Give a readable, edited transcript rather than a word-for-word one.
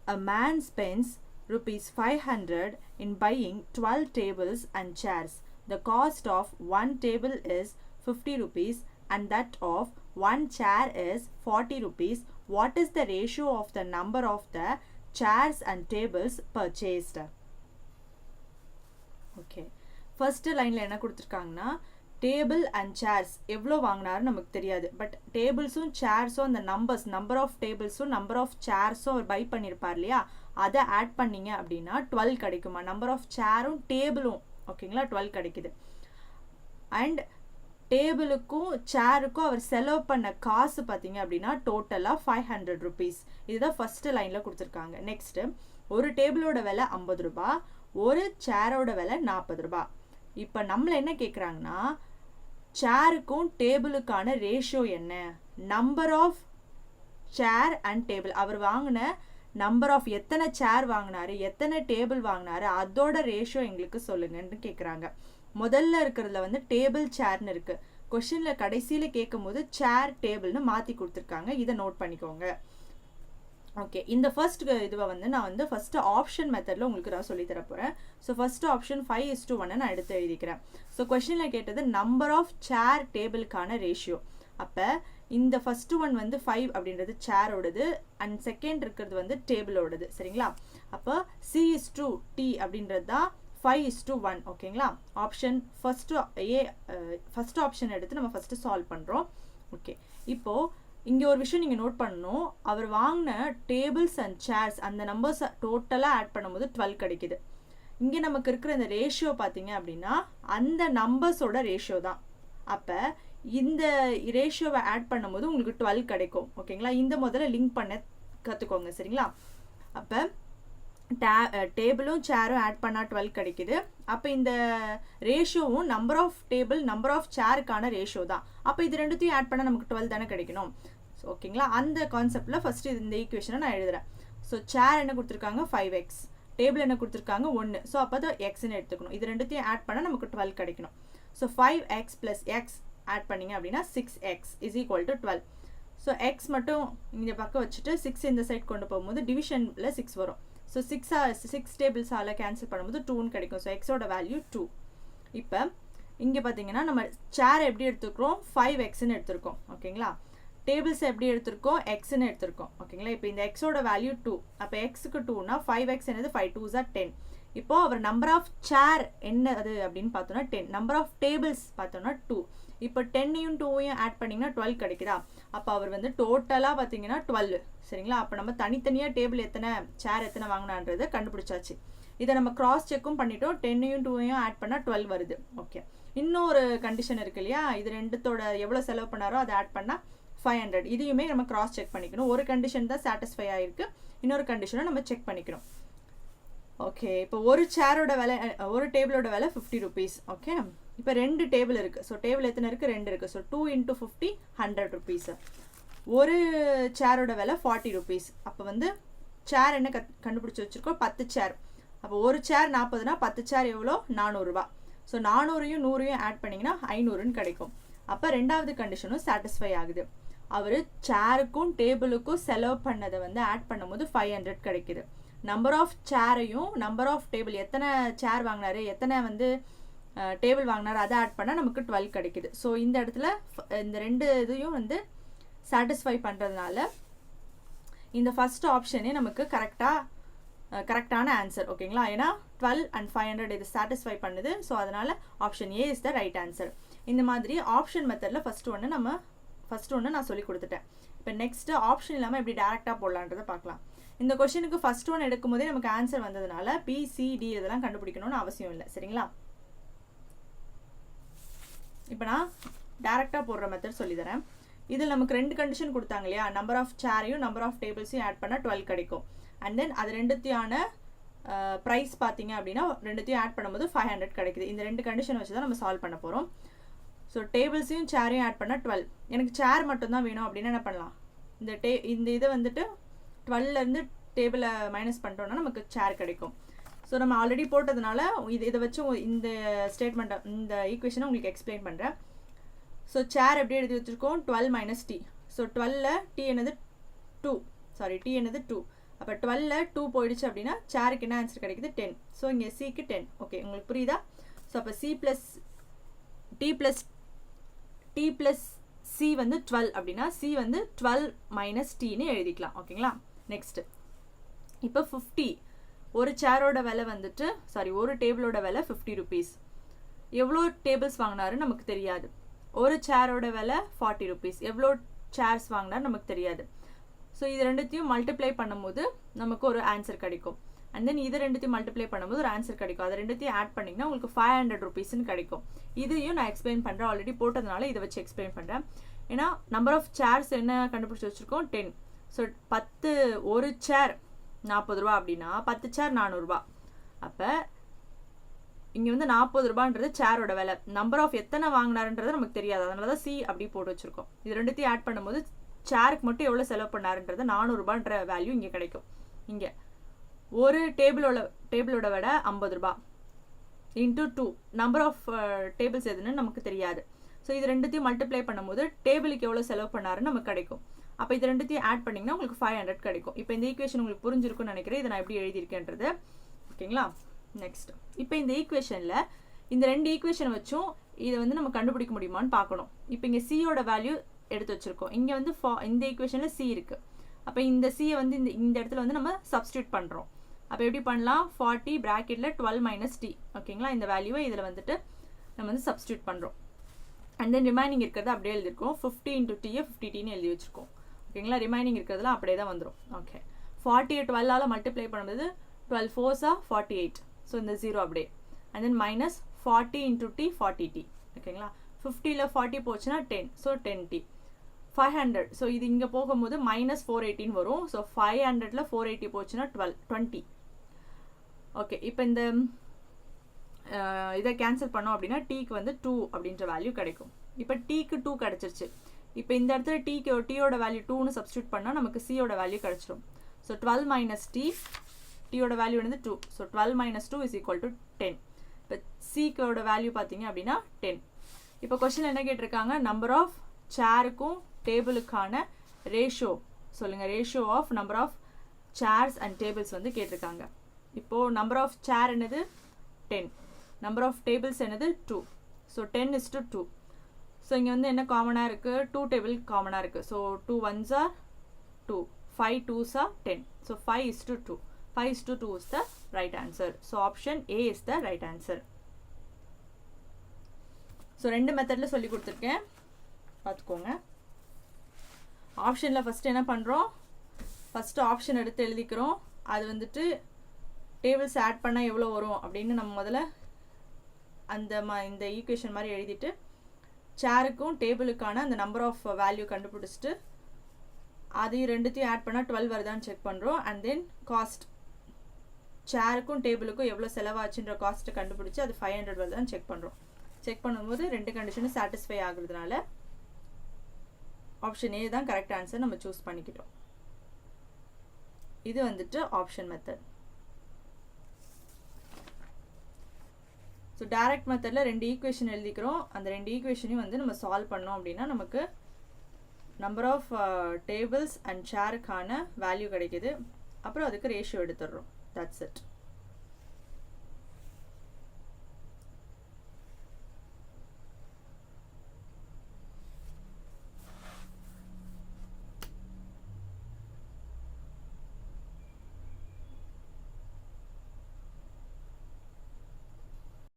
a man spends rupees 500 in buying 12 tables and chairs. The cost of one table is 50 rupees and that of one chair is 40 rupees. What is the ratio of the number of the chairs and tables purchased? Okay, first line என்ன கொடுத்திருக்காங்கன்னா table and chairs எவ்வளோ வாங்கினாரு நமக்கு தெரியாது. But டேபிள்ஸும் சேர்ஸும் அந்த number of டேபிள்ஸும் number of சேர்ஸும் அவர் பை பண்ணியிருப்பார் இல்லையா, அதை ஆட் பண்ணிங்க அப்படின்னா 12 கிடைக்குமா. நம்பர் ஆஃப் சேரும் டேபிளும் ஓகேங்களா 12 கிடைக்குது. அண்ட் டேபிளுக்கும் சேருக்கும் அவர் செலவு பண்ண காசு பார்த்தீங்க அப்படின்னா டோட்டலாக 500 rupees. இதுதான் ஃபர்ஸ்ட் லைனில் கொடுத்துருக்காங்க. நெக்ஸ்ட்டு ஒரு டேபிளோட விலை 50 ரூபா, ஒரு சேரோட விலை 40 ரூபா. இப்போ நம்மளை என்ன கேட்குறாங்கன்னா சேருக்கும் டேபிளுக்கான ரேஷியோ என்ன, number of chair and table, அவர் வாங்கின நம்பர் ஆஃப் எத்தனை சேர் வாங்கினாரு எத்தனை டேபிள் வாங்கினாரு அதோட ரேஷியோ எங்களுக்கு சொல்லுங்கன்னு கேட்குறாங்க. முதல்ல இருக்கிறதுல வந்து டேபிள் சேர்னு இருக்கு. கொஸ்டினில் கடைசியில் கேட்கும் போது சேர் டேபிள்னு மாற்றி கொடுத்துருக்காங்க. இதை நோட் பண்ணிக்கோங்க. ஓகே, இந்த ஃபர்ஸ்ட் இதுவை வந்து நான் வந்து ஃபர்ஸ்ட் ஆப்ஷன் மெத்தடில் உங்களுக்கு நான் சொல்லி தர போகிறேன். ஸோ ஃபர்ஸ்ட் ஆப்ஷன் 5:1 நான் எடுத்து எழுதிக்கிறேன். ஸோ கொஸ்டினில் கேட்டது நம்பர் ஆஃப் சேர் டேபிளுக்கான ரேஷியோ. அப்போ இந்த ஃபர்ஸ்ட் ஒன் வந்து 5 அப்படின்றது சேரோடது அண்ட் செகண்ட் இருக்கிறது வந்து டேபிளோடது. சரிங்களா? அப்போ C/T அப்படின்றது தான் 5:1. ஓகேங்களா? ஆப்ஷன் ஃபர்ஸ்ட் ஆப்ஷன் எடுத்து நம்ம ஃபர்ஸ்ட் சால்வ் பண்ணுறோம். ஓகே, இப்போது இங்கே ஒரு விஷயம் நீங்கள் நோட் பண்ணணும். அவர் வாங்கின டேபிள்ஸ் அண்ட் சேர்ஸ் அந்த நம்பர்ஸ் டோட்டலாக ஆட் பண்ணும்போது 12 கிடைக்குது. இங்கே நமக்கு இருக்கிற இந்த ரேஷியோ பார்த்தீங்க அப்படின்னா அந்த நம்பர்ஸோட ரேஷியோ தான். அப்போ இந்த ரேஷியோவை ஆட் பண்ணும்போது உங்களுக்கு 12 கிடைக்கும். ஓகேங்களா? இந்த முதல்ல லிங்க் பண்ண கற்றுக்கோங்க. சரிங்களா? அப்போ டேபிளும் சேரும் ஆட் பண்ணால் 12 கிடைக்குது. அப்போ இந்த ரேஷியோவும் number of table number of சேருக்கான ரேஷியோ தான். அப்போ இது ரெண்டுத்தையும் ஆட் பண்ணால் நமக்கு 12 தானே கிடைக்கணும். ஓகேங்களா? அந்த கான்செப்டில் ஃபஸ்ட்டு இந்த ஈக்குவேஷனை நான் எழுதுகிறேன். ஸோ சேர் என்ன கொடுத்துருக்காங்க 5x, டேபிள் என்ன கொடுத்துருக்காங்க 1. ஸோ அப்போ தான் எக்ஸ்ன்னு எடுத்துக்கணும். இது ரெண்டுத்தையும் ஆட் பண்ணால் நமக்கு 12 கிடைக்கணும். ஸோ 5x + x ஆட் பண்ணிங்க அப்படின்னா 6x = 12. ஸோ எக்ஸ் மட்டும் இந்த பக்கம் வச்சுட்டு 6 இந்த சைட் கொண்டு போகும்போது டிவிஷனில் 6 வரும். ஸோ 6 டேபிள்ஸால் கேன்சல் பண்ணும்போது 2ன்னு கிடைக்கும். ஸோ எக்ஸோட வேல்யூ 2. இப்போ இங்கே பார்த்தீங்கன்னா நம்ம சேர் எப்படி எடுத்துருக்கோம் 5xன்னு எடுத்திருக்கோம். ஓகேங்களா? டேபிள்ஸ் எப்படி எடுத்திருக்கோம் எக்ஸ்ன்னு எடுத்திருக்கோம். ஓகேங்களா? இப்போ இந்த எக்ஸோட வேல்யூ 2. அப்போ எக்ஸுக்கு 2னா 5x என்னது 5 2s are 10. இப்போது அவர் நம்பர் ஆஃப் சேர் என்ன அது அப்படின்னு பார்த்தோன்னா 10. நம்பர் ஆஃப் டேபிள்ஸ் பார்த்தோன்னா 2. இப்போ 10யும் 2யும் ஆட் பண்ணிங்கன்னா 12 கிடைக்குதா. அப்போ அவர் வந்து டோட்டலாக பார்த்தீங்கன்னா 12. சரிங்களா? அப்போ நம்ம தனித்தனியாக டேபிள் எத்தனை சேர் எத்தனை வாங்கினான்றதை கண்டுபிடிச்சாச்சு. இதை நம்ம கிராஸ் செக்கும் பண்ணிட்டோம். 10யும் 2யும் ஆட் பண்ணால் 12 வருது. ஓகே, இன்னொரு கண்டிஷன் இருக்கு இல்லையா, இது ரெண்டுத்தோட எவ்வளோ செலவு பண்ணாரோ அதை ஆட் பண்ணால் 500. இதையுமே நம்ம கிராஸ் செக் பண்ணிக்கணும். ஒரு கண்டிஷன் தான் சாட்டிஸ்ஃபை ஆகிருக்கு, இன்னொரு கண்டிஷனை நம்ம செக் பண்ணிக்கணும். ஓகே, இப்போ ஒரு சேரோட விலை ஒரு டேபிளோட விலை 50 rupees. ஓகே, இப்போ 2 டேபிள் இருக்குது. ஸோ டேபிள் எத்தனை இருக்குது 2 இருக்குது. So 2 × 50 100 rupees. ஒரு சேரோட விலை 40 rupees. அப்போ வந்து சேர் என்ன கண்டுபிடிச்சி வச்சுருக்கோம் 10 சேர். அப்போ ஒரு சேர் 40னா 10 சேர் எவ்வளோ 400 ரூபா. ஸோ 400யும் 100யும் ஆட் பண்ணிங்கன்னா 500ன்னு கிடைக்கும். அப்போ ரெண்டாவது கண்டிஷனும் சாட்டிஸ்ஃபை ஆகுது. அவர் சேருக்கும் டேபிளுக்கும் செலவு பண்ணதை வந்து ஆட் பண்ணும்போது 500 கிடைக்குது. நம்பர் ஆஃப் சேரையும் நம்பர் ஆஃப் டேபிள் எத்தனை சேர் வாங்கினாரு எத்தனை வந்து டேபிள் வாங்கினாரு அதை ஆட் பண்ணால் நமக்கு 12 கிடைக்குது. ஸோ இந்த இடத்துல இந்த ரெண்டு இதையும் வந்து சாட்டிஸ்ஃபை பண்ணுறதுனால இந்த ஃபர்ஸ்ட் ஆப்ஷனே நமக்கு கரெக்டான ஆன்சர். ஓகேங்களா? ஏன்னா 12 and 500 இது சாட்டிஸ்ஃபை பண்ணுது. ஸோ அதனால் option A is the right answer. இந்த மாதிரி ஆப்ஷன் மெத்தடில் ஃபர்ஸ்ட் ஒன்று நான் சொல்லி கொடுத்துட்டேன். இப்போ நெக்ஸ்ட்டு ஆப்ஷன் இல்லாமல் எப்படி டேரெக்டாக போடலான்றதை பார்க்கலாம். இந்த கொஸ்டினுக்கு ஃபர்ஸ்ட் ஒன் எடுக்கும் போதே நமக்கு ஆன்சர் வந்ததுனால PCD இதெல்லாம் கண்டுபிடிக்கணும்னு அவசியம் இல்லை. சரிங்களா? இப்போ நான் டேரெக்டாக போடுற மெத்தட் சொல்லித்தரேன். இதில் நமக்கு 2 கண்டிஷன் கொடுத்தாங்க இல்லையா, நம்பர் ஆஃப் சேரையும் நம்பர் ஆஃப் டேபிள்ஸையும் ஆட் பண்ணால் 12 கிடைக்கும். அண்ட் தென் அது ரெண்டுத்தையான ப்ரைஸ் பார்த்தீங்க அப்படின்னா ரெண்டுத்தையும் ஆட் பண்ணும்போது 500 கிடைக்குது. இந்த 2 கண்டிஷன் வச்சு தான் நம்ம சால்வ் பண்ண போகிறோம். ஸோ டேபிள்ஸையும் சேரையும் ஆட் பண்ணால் 12. எனக்கு சேர் மட்டும்தான் வேணும் அப்படின்னா என்ன பண்ணலாம், இந்த இதை வந்துட்டு 12லேருந்து டேபிளை மைனஸ் பண்ணிட்டோம்னா நமக்கு சேர் கிடைக்கும். ஸோ நம்ம ஆல்ரெடி போட்டதுனால இதை வச்சு இந்த ஸ்டேட்மெண்ட்டை இந்த ஈக்குவேஷனை உங்களுக்கு எக்ஸ்பிளைன் பண்ணுறேன். ஸோ சேர் எப்படி எழுதி வச்சுருக்கோம் 12 - t. ஸோ 12ல் t என்னது 2, t என்னது 2. அப்போ 12ல் 2 போயிடுச்சு அப்படின்னா சேருக்கு என்ன ஆன்சர் கிடைக்குது 10. ஸோ இங்கே சிக்கு 10. ஓகே, உங்களுக்கு புரியுதா? ஸோ அப்போ டி ப்ளஸ் சி வந்து 12 அப்படின்னா சி வந்து 12 மைனஸ் டீன்னு எழுதிக்கலாம். ஓகேங்களா? நெக்ஸ்ட் இப்போ 50 ஒரு சேரோட விலை வந்துட்டு ஒரு டேபிளோட விலை 50 rupees. எவ்வளோ டேபிள்ஸ் வாங்கினாரு நமக்கு தெரியாது. ஒரு சேரோட விலை 40 rupees. எவ்வளோ சேர்ஸ் வாங்கினார் நமக்கு தெரியாது. ஸோ இது ரெண்டுத்தையும் மல்டிப்ளை பண்ணும்போது நமக்கு ஒரு ஆன்சர் கிடைக்கும். அண்ட் தென் இது ரெண்டுத்தையும் மல்டிப்ளை பண்ணும்போது ஒரு ஆன்சர் கிடைக்கும். அதை ரெண்டுத்தையும் ஆட் பண்ணிங்கன்னா உங்களுக்கு 500 rupeesன்னு கிடைக்கும். இதையும் நான் எக்ஸ்பிளைன் பண்ணுறேன், ஆல்ரெடி போட்டதுனால இதை வச்சு எக்ஸ்பிளைன் பண்ணுறேன். ஏன்னா நம்பர் ஆஃப் சேர்ஸ் என்ன கண்டுபிடிச்சி வச்சுருக்கோம் 10. ஸோ 10 ஒரு சேர் 40 ரூபா அப்படின்னா 10 சேர் 400 ரூபா. அப்போ இங்கே வந்து 40 ரூபான்றது சேரோட விலை. நம்பர் ஆஃப் எத்தனை வாங்கினாருன்றது நமக்கு தெரியாது, அதனால தான் சி அப்படி போட்டு வச்சுருக்கோம். இது ரெண்டுத்தையும் ஆட் பண்ணும்போது சேருக்கு மட்டும் எவ்வளோ செலவு பண்ணாருன்றது 400 ரூபான்ற வேல்யூ இங்கே கிடைக்கும். இங்கே ஒரு டேபிளோட விட 50 ரூபா இன்ட்டு 2 நம்பர் ஆஃப் டேபிள்ஸ் எதுன்னு நமக்கு தெரியாது. ஸோ இது ரெண்டுத்தையும் மல்டிப்ளை பண்ணும்போது டேபிளுக்கு எவ்வளோ செலவு பண்ணாருன்னு நமக்கு கிடைக்கும். அப்போ இது ரெண்டுத்தையும் ஆட் பண்ணிங்கன்னா உங்களுக்கு 500 கிடைக்கும். இப்போ இந்த ஈக்குவேஷன் உங்களுக்கு புரிஞ்சிருக்கும்னு நினைக்கிறேன். இதை நான் எப்படி எழுதியிருக்கேன்றது. ஓகேங்களா? நெக்ஸ்ட் இப்போ இந்த ஈக்குவேஷனில் இந்த ரெண்டு ஈக்குவேஷன் வச்சும் இதை வந்து நம்ம கண்டுபிடிக்க முடியுமான்னு பார்க்கணும். இப்போ இங்கே சியோட வேல்யூ எடுத்து வச்சுருக்கோம். இங்கே வந்து இந்த ஈக்குவேஷனில் சி இருக்குது. அப்போ இந்த சியை வந்து இந்த இடத்துல வந்து நம்ம சப்ஸ்டியூட் பண்ணுறோம். அப்போ எப்படி பண்ணலாம்? 40 ப்ராக்கெட்டில் 12 மைனஸ் டி. ஓகேங்களா? இந்த வேல்யூவை இதில் வந்துட்டு நம்ம வந்து சப்ஸ்டியூட் பண்ணுறோம். அண்ட் தென் ரிமைனிங் இருக்கிறது அப்படியே எழுதியிருக்கோம். 50 இன்ட்டு டீயை 50 டீன்னு எழுதி வச்சுருக்கோம். ஓகேங்களா? ரிமைனிங் இருக்கிறதுலாம் அப்படியே தான் வந்துடும். ஓகே, 40 12ஆல் மல்டிப்ளை பண்ணும்போது 12 4s 48. ஸோ இந்த 0 அப்படியே. And then minus 40 into D 40 D. ஓகேங்களா? 50ல் 40 போச்சுன்னா 10. So 10 D. 500. ஸோ இது இங்கே போகும்போது மைனஸ் 418 வரும். ஸோ 500ல் 480 போச்சுன்னா 20. ஓகே, இப்போ இந்த இதை கேன்சல் பண்ணோம் அப்படின்னா டீக்கு வந்து 2 அப்படின்ற வேல்யூ கிடைக்கும். இப்போ டீக்கு 2 கிடச்சிருச்சு. இப்போ இந்த இடத்துல டீயோட வேல்யூ 2ன்னு சப்ஸ்டியூட் பண்ணால் நமக்கு சியோட வேல்யூ கிடச்சிரும். ஸோ 12 மைனஸ் டீயோட வேல்யூ வந்து 2. So 12 minus 2 is equal to 10. இப்போ சிக்கோட வேல்யூ பார்த்தீங்க அப்படின்னா 10. இப்போ கொஸ்டின் என்ன கேட்டிருக்காங்க? நம்பர் ஆஃப் சேருக்கும் டேபிளுக்கான ரேஷியோ சொல்லுங்கள். Ratio of number of chairs and tables வந்து கேட்டிருக்காங்க. இப்போது நம்பர் ஆஃப் சேர் என்னது 10, நம்பர் ஆஃப் டேபிள்ஸ் என்னது 2. ஸோ 10:2. ஸோ இங்கே வந்து என்ன காமனாக இருக்குது? 2 டேபிள் காமனாக இருக்குது. So 2 1s 2, 5 2s 10. So 5:2. 5:2 is the right answer. So option A is the right answer. So ரெண்டு மெத்தடில் சொல்லி கொடுத்துருக்கேன், பார்த்துக்கோங்க. ஆப்ஷனில் ஃபஸ்ட்டு என்ன பண்ணுறோம்? ஃபஸ்ட்டு ஆப்ஷன் எடுத்து எழுதிக்கிறோம். அது வந்துட்டு டேபிள்ஸ் ஆட் பண்ணால் எவ்வளோ வரும் அப்படின்னு நம்ம முதல்ல இந்த ஈக்குவேஷன் மாதிரி எழுதிட்டு சேருக்கும் டேபிளுக்கான அந்த நம்பர் ஆஃப் வேல்யூ கண்டுபிடிச்சிட்டு அதையும் ரெண்டுத்தையும் ஆட் பண்ணால் 12 வருதான்னு செக் பண்ணுறோம். அண்ட் தென் காஸ்ட் சேருக்கும் டேபிளுக்கும் எவ்வளோ செலவாச்சுன்ற காஸ்ட்டை கண்டுபிடிச்சி அது 500 வருதான்னு செக் பண்ணுறோம். செக் பண்ணும்போது ரெண்டு கண்டிஷனும் சாட்டிஸ்ஃபை ஆகுறதுனால ஆப்ஷன் ஏ தான் கரெக்ட் ஆன்சர் நம்ம சூஸ் பண்ணிக்கிட்டோம். இது வந்துட்டு ஆப்ஷன் மெத்தட். ஸோ டைரக்ட் மெத்தடில் ரெண்டு ஈக்குவேஷன் எழுதிக்கிறோம். அந்த ரெண்டு ஈக்குவேஷனையும் வந்து நம்ம சால்வ் பண்ணோம் அப்படின்னா நமக்கு நம்பர் ஆஃப் டேபிள்ஸ் அண்ட் சேருக்கான வேல்யூ கிடைக்கிது. அப்புறம் அதுக்கு ரேஷியோ எடுத்துடுறோம். That's it.